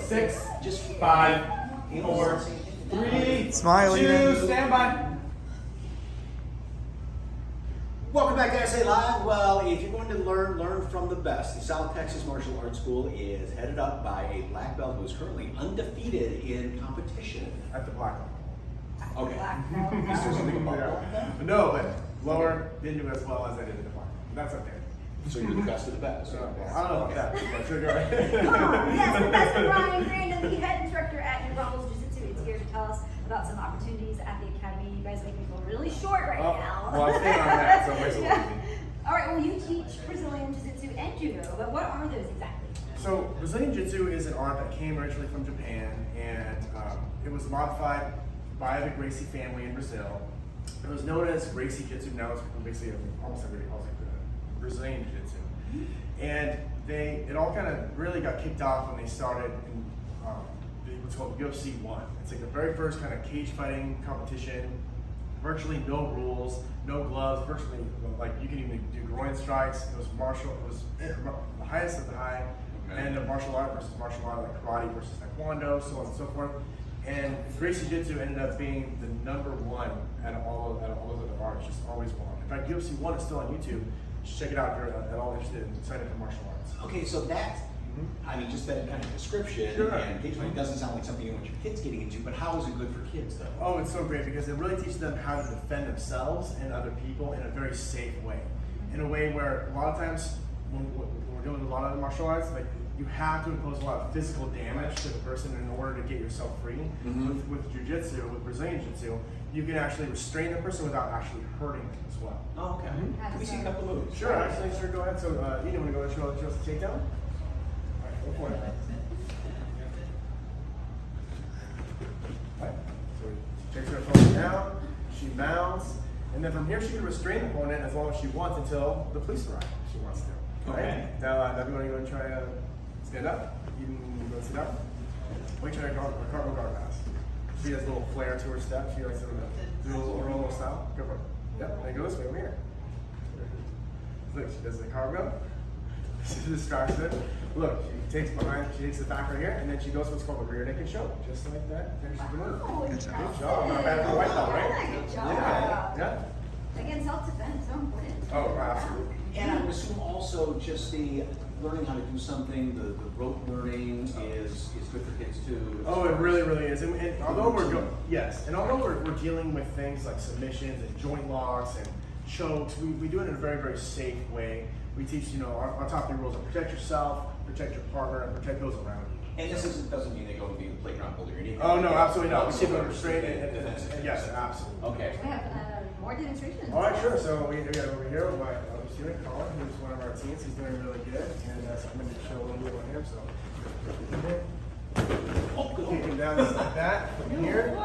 6, 5, 4, 3, Smile, 2, Ethan. stand by. Welcome back to SA Live. Well, if you're going to learn from the best, the South Texas Martial Arts School is headed up by a black belt who is currently undefeated in competition. At the black belt. Okay. Is there something about that? No, but lower didn't do as well as I did in the black belt. That's okay. So you're the best of the best. So, I don't know about that, but sure, go ahead. Come on, yes, Professor Brian Grandon, the head instructor at Braunfels Jitsu, is here to tell us about some opportunities at the academy. You guys make me feel really short right now. Well, I'm staying on that, so it makes it a little easy. All right, well, you teach Brazilian Jiu-Jitsu and Judo, but what are those exactly? So Brazilian Jiu-Jitsu is an art that came originally from Japan, and it was modified by the Gracie family in Brazil. It was known as Gracie Jitsu. Now it's basically almost everybody calls it Brazilian Jiu-Jitsu. And it all kind of really got kicked off when they started in what's called UFC 1. It's like the very first kind of cage fighting competition. Virtually no rules, no gloves. Virtually, like you can even do groin strikes. It was the highest of the high, and martial art versus martial art, like karate versus taekwondo, so on and so forth. And Gracie Jitsu ended up being the #1 out of all those other arts, just always won. In fact, UFC 1 is still on YouTube. Just check it out if you're at all interested in signing for martial arts. Okay, so that, I mean, just that kind of description, Sure. and cage fighting doesn't sound like something you want your kids getting into, but how is it good for kids, though? Oh, it's so great because it really teaches them how to defend themselves and other people in a very safe way. In a way where a lot of times when we're dealing with a lot of the martial arts, like you have to impose a lot of physical damage to the person in order to get yourself free. With Jiu-Jitsu, with Brazilian Jiu-Jitsu, you can actually restrain the person without actually hurting them as well. Oh, okay. Can we see a couple of moves? Sure, actually, sure, go ahead. So, you want to go and show us the takedown? All right, go for it. Right. So she takes her opponent down, she mounts, and then from here she can restrain the opponent as long as she wants until the police arrive if she wants to. Right? Okay. Now, everyone go and try to stand up. You can go sit up. We try a cartwheel guard pass. She has a little flair to her step. She likes to do a little roll style. Go for it. Yep, then go this way over here. Look, she does the cartwheel. She distracts it. Look, she takes the back right here, and then she goes what's called a rear naked choke. Just like that, finishes the move. Good job. Not bad for a white belt, right? Good job. Yeah. Again, self-defense, so important. Oh, absolutely. And I would assume also just the learning how to do something, the rote learning is good for kids too. Oh, it really, really is. And although we're dealing with things like submissions and joint locks and chokes, we do it in a very, very safe way. We teach, our top 3 rules are protect yourself, protect your partner, and protect those around you. And this doesn't mean they go and be the playground bully or anything. Oh, no, absolutely not. We Still keep them restrained defensive. and yes, absolutely. Okay. We have more demonstrations. All right, sure. So we got over here with my other student, Colin, who's one of our teams. He's doing really good, and so I'm going to show a little bit on him. So, kick him down just like that. From here,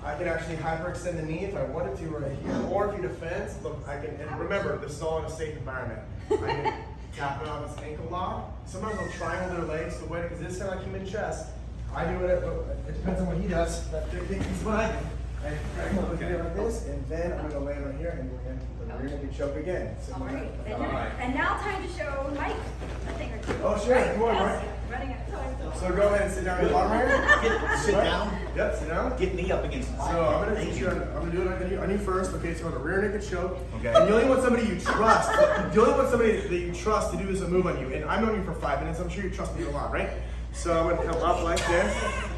I can actually hyperextend the knee if I wanted to right here, or if you defend, look, I can. And remember, this is all in a safe environment. I can tap it on his ankle lock. Sometimes they'll triangle their legs to win because this is kind of like human chess. I do it, but it depends on what he does. But this is what I do. I'm going to like this, and then I'm going to land right here, and we're going to really choke again. So All right. And now time to show Mike a thing or two. Oh, sure. Right? Come on, Yes. Mike. Running out of time. So go ahead and sit down in the bottom here. Sit down. Yep, sit down. Get me up against the So wall. I'm going to teach you. I'm going to do it on you first. Okay, it's called a rear naked choke. Okay. And you only want somebody you trust. You only want somebody that you trust to do this move on you. And I've known you for 5 minutes. I'm sure you trust me a lot, right? So I'm going to come up like this,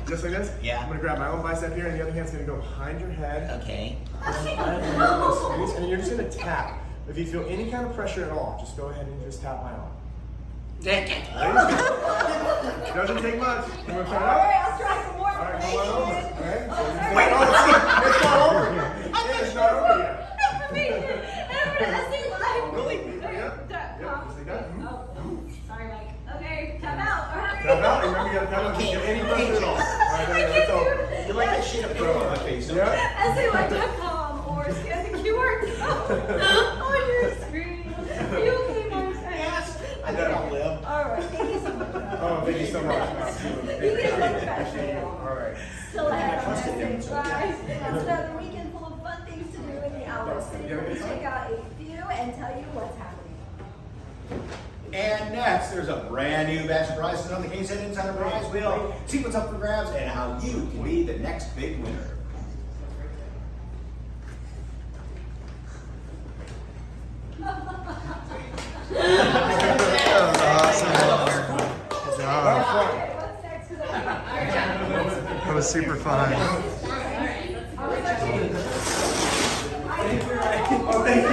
just like this. Yeah. I'm going to grab my own bicep here, and the other hand's going to go behind your head. Okay. And you're just going to tap. If you feel any kind of pressure at all, just go ahead and just tap my arm. Doesn't take much. You want to try it All out? right, I'll try some more. All right, come on over. All right. Oh, Wait, sorry. it's not over yet. It's not over yet. Not for me. And I'm going to live. Really? Okay, Yep. tap. Just like that. Oh, sorry, Mike. Okay, tap out. All right. Tap out. Remember, you got to tap out. Just get any pressure at all. All right, there you go. That's all. You like that shit up there on my face, don't you? Yeah. SALive.com or scan the QR code on your screen. Are you okay, Mark? Yes. I think I'll live. All right, thank you so much. Oh, thank you so much. Absolutely. You can look professional. All right. Still ahead on Thursday, guys. It's another weekend full of fun things to do in the Outdoor City. We're going to check out a few and tell you what's happening. And next, there's a brand new batch of prizes on the K-Set Insider Prize Wheel. See what's up for grabs and how you can be the next big winner. That was awesome. Good job. What's next? That was super fun. Oh, thank you.